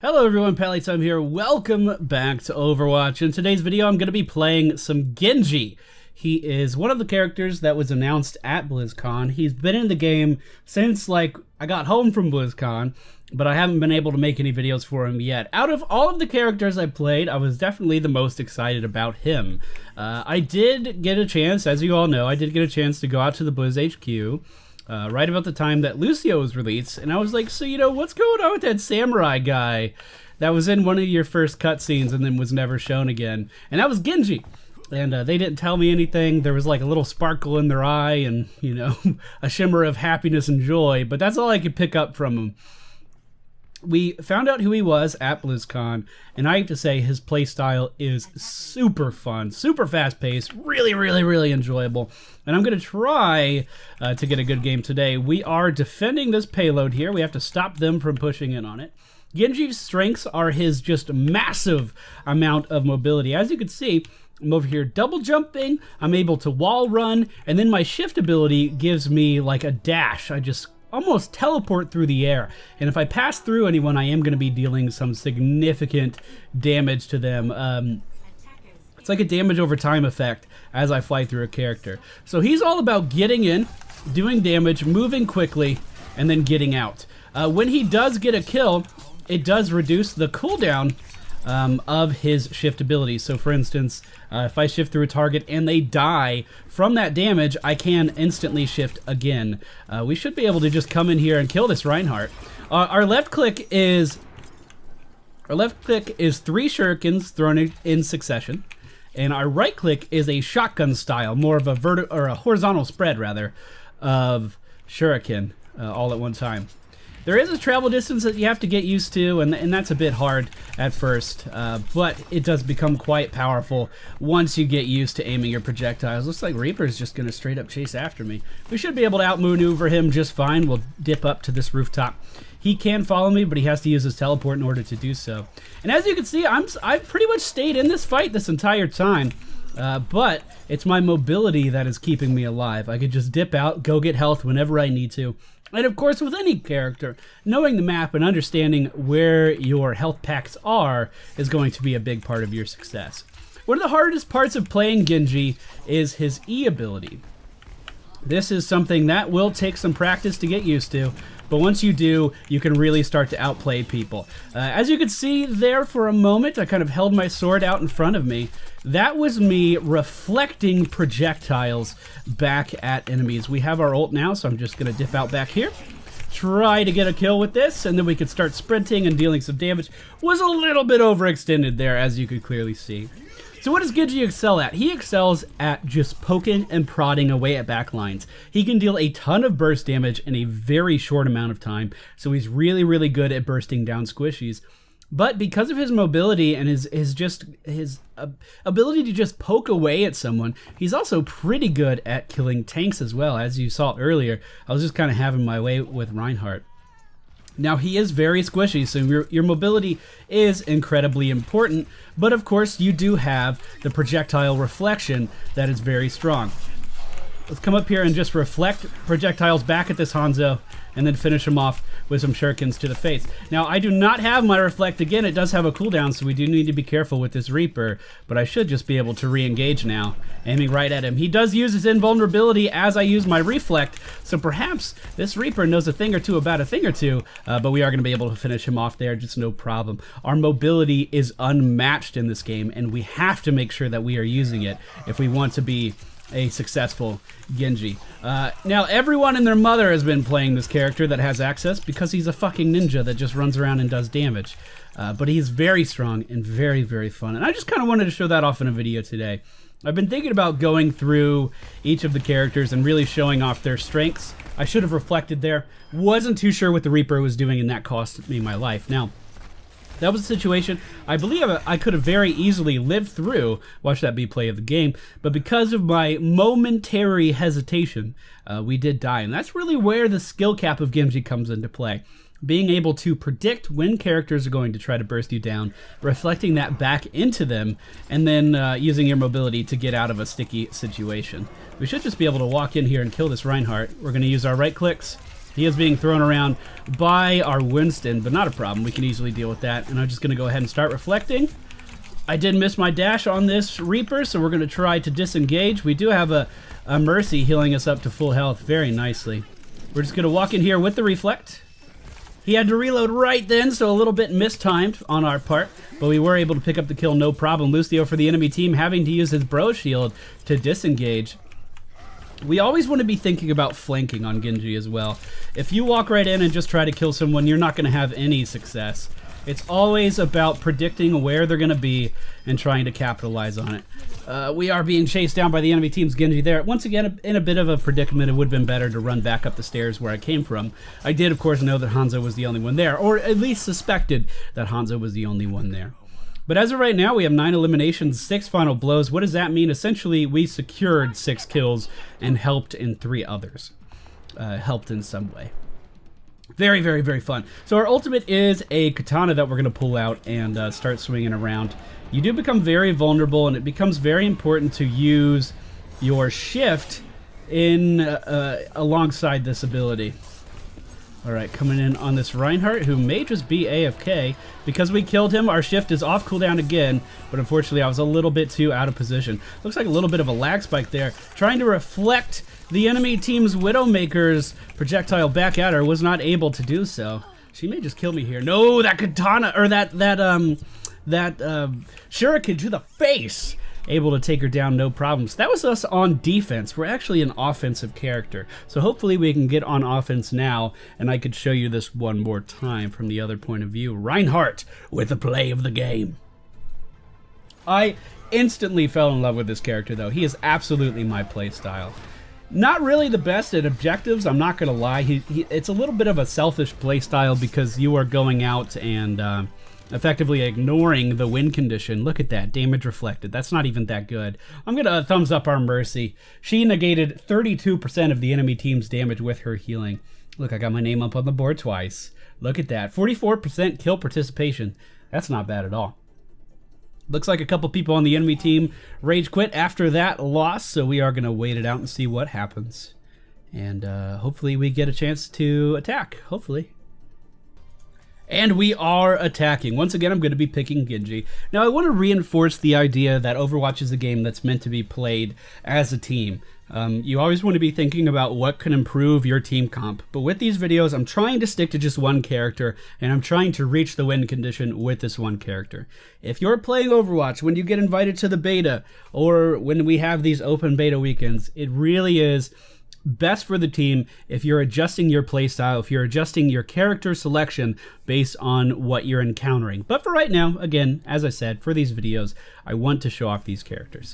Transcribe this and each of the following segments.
Hello everyone, paladins here. Welcome back to Overwatch. In today's video, I'm going to be playing some Genji. He is one of the characters that was announced at BlizzCon. He's been in the game since, I got home from BlizzCon, but I haven't been able to make any videos for him yet. Out of all of the characters I played, I was definitely the most excited about him. I did get a chance, as you all know, to go out to the Blizz HQ. Right about the time that Lucio was released, and I was like, so, what's going on with that samurai guy that was in one of your first cutscenes and then was never shown again? And that was Genji. And they didn't tell me anything. There was like a little sparkle in their eye and, a shimmer of happiness and joy, but that's all I could pick up from him. We found out who he was at BlizzCon, and I have to say his playstyle is super fun, super fast-paced, really enjoyable. And I'm going to try to get a good game today. We are defending this payload here. We have to stop them from pushing in on it. Genji's strengths are his just massive amount of mobility. As you can see, I'm over here double jumping, I'm able to wall run, and then my shift ability gives me like a dash. I just almost teleport through the air, and if I pass through anyone, I am going to be dealing some significant damage to them. It's like a damage over time effect as I fly through a character. So he's all about getting in, doing damage, moving quickly, and then getting out. When he does get a kill, it does reduce the cooldown of his shift ability. So for instance, if I shift through a target and they die from that damage, I can instantly shift again. We should be able to just come in here and kill this Reinhardt. Our left click is 3 shurikens thrown in succession, and our right click is a shotgun style, more of a horizontal spread rather, of shuriken all at one time. There is a travel distance that you have to get used to, and that's a bit hard at first, but it does become quite powerful once you get used to aiming your projectiles. Looks like Reaper's just going to straight up chase after me. We should be able to outmaneuver him just fine. We'll dip up to this rooftop. He can follow me, but he has to use his teleport in order to do so. And as you can see, I've pretty much stayed in this fight this entire time. But it's my mobility that is keeping me alive. I could just dip out, go get health whenever I need to. And of course, with any character, knowing the map and understanding where your health packs are is going to be a big part of your success. One of the hardest parts of playing Genji is his E ability. This is something that will take some practice to get used to, but once you do, you can really start to outplay people. As you can see there for a moment, I kind of held my sword out in front of me. That was me reflecting projectiles back at enemies. We have our ult now, so I'm just going to dip out back here. Try to get a kill with this, and then we can start sprinting and dealing some damage. Was a little bit overextended there, as you could clearly see. So what does Genji excel at? He excels at just poking and prodding away at backlines. He can deal a ton of burst damage in a very short amount of time, so he's really good at bursting down squishies. But because of his mobility and his ability to just poke away at someone, he's also pretty good at killing tanks as well. As you saw earlier, I was just kind of having my way with Reinhardt. Now, he is very squishy, so your mobility is incredibly important, but of course you do have the projectile reflection that is very strong. Let's come up here and just reflect projectiles back at this Hanzo, and then finish him off with some shurikens to the face. Now, I do not have my reflect again. It does have a cooldown, so we do need to be careful with this Reaper, but I should just be able to re-engage now, aiming right at him. He does use his invulnerability as I use my reflect, so perhaps this Reaper knows a thing or two about a thing or two, but we are going to be able to finish him off there, just no problem. Our mobility is unmatched in this game, and we have to make sure that we are using it if we want to be a successful Genji. Now, everyone and their mother has been playing this character that has access because he's a fucking ninja that just runs around and does damage. But he's very strong and very fun. And I just kind of wanted to show that off in a video today. I've been thinking about going through each of the characters and really showing off their strengths. I should have reflected there. Wasn't too sure what the Reaper was doing, and that cost me my life. Now, that was a situation I believe I could have very easily lived through. Watch that be play of the game. But because of my momentary hesitation, we did die. And that's really where the skill cap of Genji comes into play. Being able to predict when characters are going to try to burst you down, reflecting that back into them, and then using your mobility to get out of a sticky situation. We should just be able to walk in here and kill this Reinhardt. We're going to use our right clicks, He is being thrown around by our Winston, but not a problem. We can easily deal with that. And I'm just going to go ahead and start reflecting. I did miss my dash on this Reaper, so we're going to try to disengage. We do have a Mercy healing us up to full health very nicely. We're just going to walk in here with the Reflect. He had to reload right then, so a little bit mistimed on our part, but we were able to pick up the kill, no problem. Lucio for the enemy team having to use his Bro Shield to disengage. We always want to be thinking about flanking on Genji as well. If you walk right in and just try to kill someone, you're not going to have any success. It's always about predicting where they're going to be and trying to capitalize on it. We are being chased down by the enemy team's Genji there. Once again, in a bit of a predicament, it would have been better to run back up the stairs where I came from. I did, of course, know that Hanzo was the only one there, or at least suspected that Hanzo was the only one there. But as of right now, we have 9 eliminations, 6 final blows. What does that mean? Essentially, we secured 6 kills and helped in 3 others. Helped in some way. Very, very, very fun. So our ultimate is a katana that we're going to pull out and start swinging around. You do become very vulnerable, and it becomes very important to use your shift in alongside this ability. All right, coming in on this Reinhardt, who may just be AFK. Because we killed him, our shift is off cooldown again, but unfortunately I was a little bit too out of position. Looks like a little bit of a lag spike there. Trying to reflect the enemy team's Widowmaker's projectile back at her, was not able to do so. She may just kill me here. No, that katana, or that shuriken to the face. Able to take her down, no problems. That was us on defense. We're actually an offensive character. So hopefully we can get on offense now, and I could show you this one more time from the other point of view. Reinhardt with the play of the game. I instantly fell in love with this character, though. He is absolutely my play style. Not really the best at objectives, I'm not going to lie. It's a little bit of a selfish play style because you are going out and effectively ignoring the win condition. Look at that, damage reflected. That's not even that good. I'm going to thumbs up our Mercy. She negated 32% of the enemy team's damage with her healing. Look, I got my name up on the board twice. Look at that, 44% kill participation. That's not bad at all. Looks like a couple people on the enemy team rage quit after that loss, so we are going to wait it out and see what happens. And hopefully we get a chance to attack, hopefully. And we are attacking. Once again, I'm going to be picking Genji. Now, I want to reinforce the idea that Overwatch is a game that's meant to be played as a team. You always want to be thinking about what can improve your team comp. But with these videos, I'm trying to stick to just one character, and I'm trying to reach the win condition with this one character. If you're playing Overwatch, when you get invited to the beta, or when we have these open beta weekends, it really is best for the team if you're adjusting your playstyle, if you're adjusting your character selection based on what you're encountering. But for right now, again, as I said, for these videos, I want to show off these characters.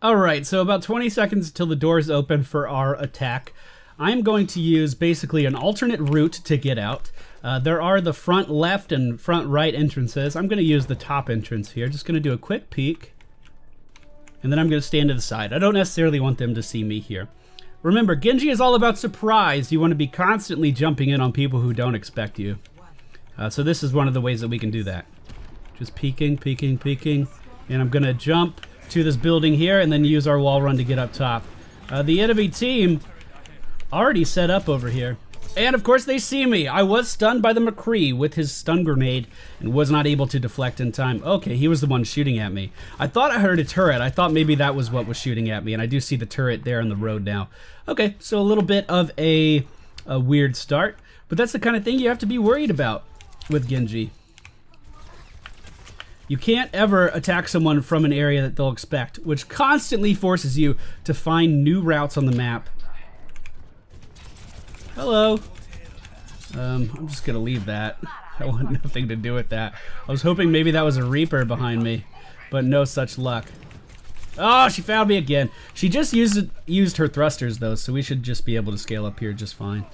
Alright, so about 20 seconds until the doors open for our attack. I'm going to use basically an alternate route to get out. There are the front left and front right entrances. I'm going to use the top entrance here. Just going to do a quick peek. And then I'm going to stand to the side. I don't necessarily want them to see me here. Remember, Genji is all about surprise. You want to be constantly jumping in on people who don't expect you. So this is one of the ways that we can do that. Just peeking, peeking, peeking. And I'm going to jump to this building here and then use our wall run to get up top. The enemy team already set up over here. And of course they see me. I was stunned by the McCree with his stun grenade and was not able to deflect in time. Okay, he was the one shooting at me. I thought I heard a turret. I thought maybe that was what was shooting at me, and I do see the turret there on the road now. Okay, so a little bit of a weird start, but that's the kind of thing you have to be worried about with Genji. You can't ever attack someone from an area that they'll expect, which constantly forces you to find new routes on the map. Hello. I'm just gonna leave that. I want nothing to do with that. I was hoping maybe that was a Reaper behind me, but no such luck. Oh, she found me again. She just used her thrusters though, so we should just be able to scale up here just fine.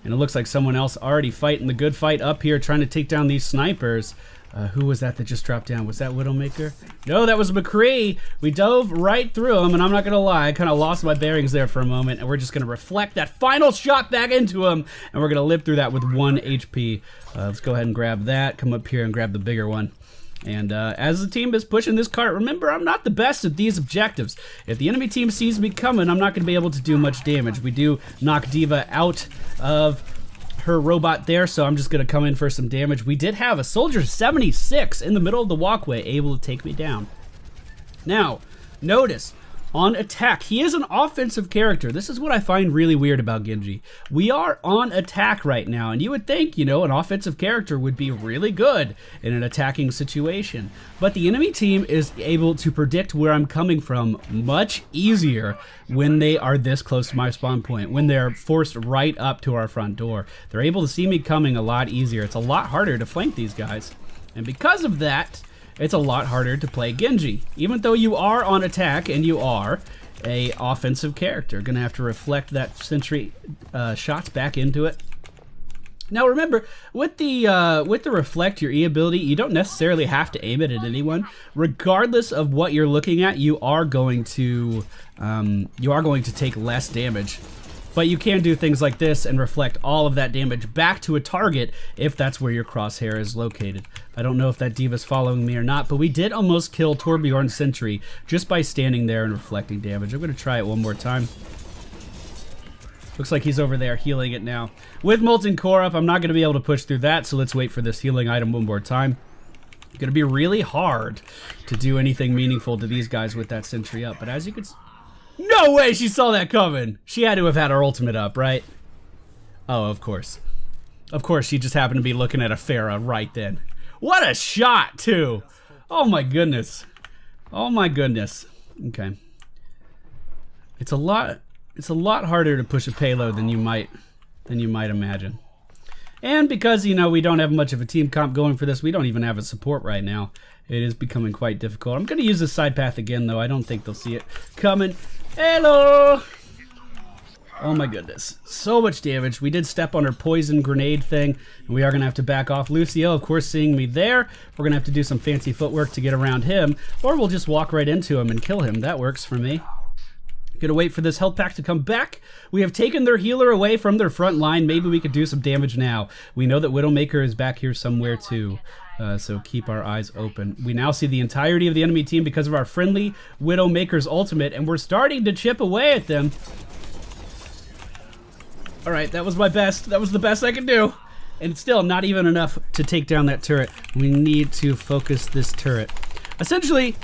And it looks like someone else already fighting the good fight up here, trying to take down these snipers. Who was that just dropped down? Was that Widowmaker? No, that was McCree. We dove right through him, and I'm not gonna lie, I kind of lost my bearings there for a moment, and we're just gonna reflect that final shot back into him, and we're gonna live through that with 1 HP. Let's go ahead and grab that, come up here and grab the bigger one. And as the team is pushing this cart, remember, I'm not the best at these objectives. If the enemy team sees me coming, I'm not going to be able to do much damage. We do knock D.Va out of her robot there, so I'm just going to come in for some damage. We did have a soldier 76 in the middle of the walkway able to take me down. Now, notice, on attack, he is an offensive character. This is what I find really weird about Genji. We are on attack right now, and you would think, you know, an offensive character would be really good in an attacking situation. But the enemy team is able to predict where I'm coming from much easier when they are this close to my spawn point, when they're forced right up to our front door. They're able to see me coming a lot easier. It's a lot harder to flank these guys. And because of that, it's a lot harder to play Genji. Even though you are on attack and you are a offensive character. Gonna have to reflect that sentry shots back into it. Now remember, with the reflect your E ability, you don't necessarily have to aim it at anyone. Regardless of what you're looking at, you are going to take less damage. But you can do things like this and reflect all of that damage back to a target if that's where your crosshair is located. I don't know if that D.Va's following me or not, but we did almost kill Torbjorn's sentry just by standing there and reflecting damage. I'm going to try it one more time. Looks like he's over there healing it now. With Molten Core up, I'm not going to be able to push through that, so let's wait for this healing item one more time. It's going to be really hard to do anything meaningful to these guys with that sentry up, but as you can see... No way she saw that coming! She had to have had her ultimate up, right? Oh, of course. Of course, she just happened to be looking at a Pharah right then. What a shot, too! Oh my goodness. Oh my goodness. Okay. It's a lot harder to push a payload than you might imagine. And because, you know, we don't have much of a team comp going for this, we don't even have a support right now. It is becoming quite difficult. I'm going to use this side path again, though. I don't think they'll see it coming. Hello! Oh my goodness. So much damage. We did step on her poison grenade thing, and we are going to have to back off. Lucio, of course, seeing me there. We're going to have to do some fancy footwork to get around him, or we'll just walk right into him and kill him. That works for me. Gonna wait for this health pack to come back. We have taken their healer away from their front line. Maybe we could do some damage now. We know that Widowmaker is back here somewhere too. So keep our eyes open. We now see the entirety of the enemy team because of our friendly Widowmaker's ultimate, and we're starting to chip away at them. Alright, that was my best. That was the best I could do. And still not even enough to take down that turret. We need to focus this turret. Essentially,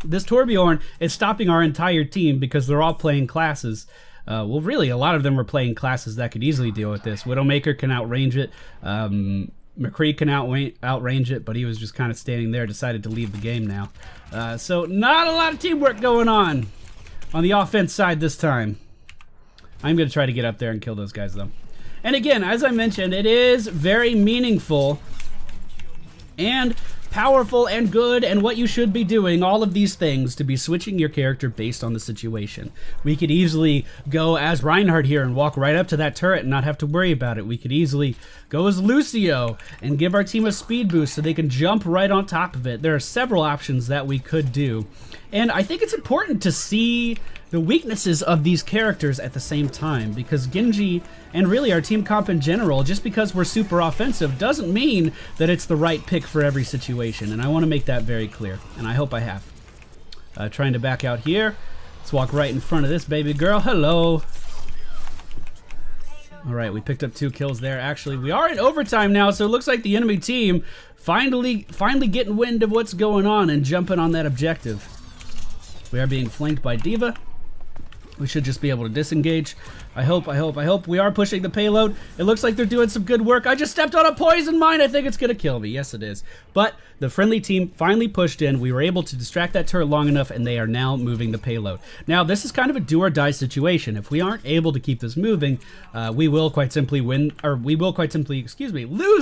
this Torbjorn is stopping our entire team because they're all playing classes. Well, really, a lot of them are playing classes that could easily deal with this. Widowmaker can outrange it. McCree can outrange it, but he was just kind of standing there, decided to leave the game now. So not a lot of teamwork going on the offense side this time. I'm going to try to get up there and kill those guys, though. And again, as I mentioned, it is very meaningful and powerful and good and what you should be doing, all of these things, to be switching your character based on the situation. We could easily go as Reinhardt here and walk right up to that turret and not have to worry about it. We could easily go as Lucio and give our team a speed boost so they can jump right on top of it. There are several options that we could do. And I think it's important to see the weaknesses of these characters at the same time, because Genji, and really our team comp in general, just because we're super offensive doesn't mean that it's the right pick for every situation, and I want to make that very clear, and I hope I have. Trying to back out here. Let's walk right in front of this baby girl. Hello. Alright, we picked up 2 kills there. Actually, we are in overtime now, so it looks like the enemy team finally getting wind of what's going on and jumping on that objective. We are being flanked by D.Va. We should just be able to disengage. I hope. We are pushing the payload. It looks like they're doing some good work. I just stepped on a poison mine. I think it's going to kill me. Yes, it is. But the friendly team finally pushed in. We were able to distract that turret long enough, and they are now moving the payload. Now, this is kind of a do or die situation. If we aren't able to keep this moving, we will quite simply lose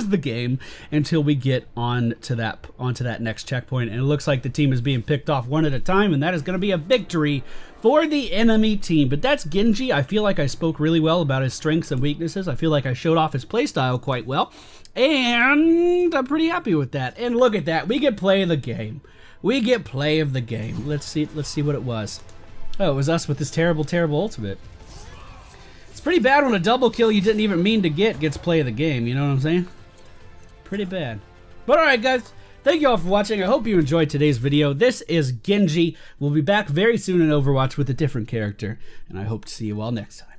the game until we get onto that next checkpoint. And it looks like the team is being picked off one at a time, and that is going to be a victory for the enemy team. But that's Genji. I feel like I spoke really well about his strengths and weaknesses. I feel like I showed off his playstyle quite well, and I'm pretty happy with that. And look at that, we get play of the game. We get play of the game. Let's see what it was. Oh, it was us with this terrible ultimate. It's pretty bad when a double kill you didn't even mean to get gets play of the game, you know what I'm saying? Pretty bad. But alright guys, thank you all for watching. I hope you enjoyed today's video. This is Genji. We'll be back very soon in Overwatch with a different character, and I hope to see you all next time.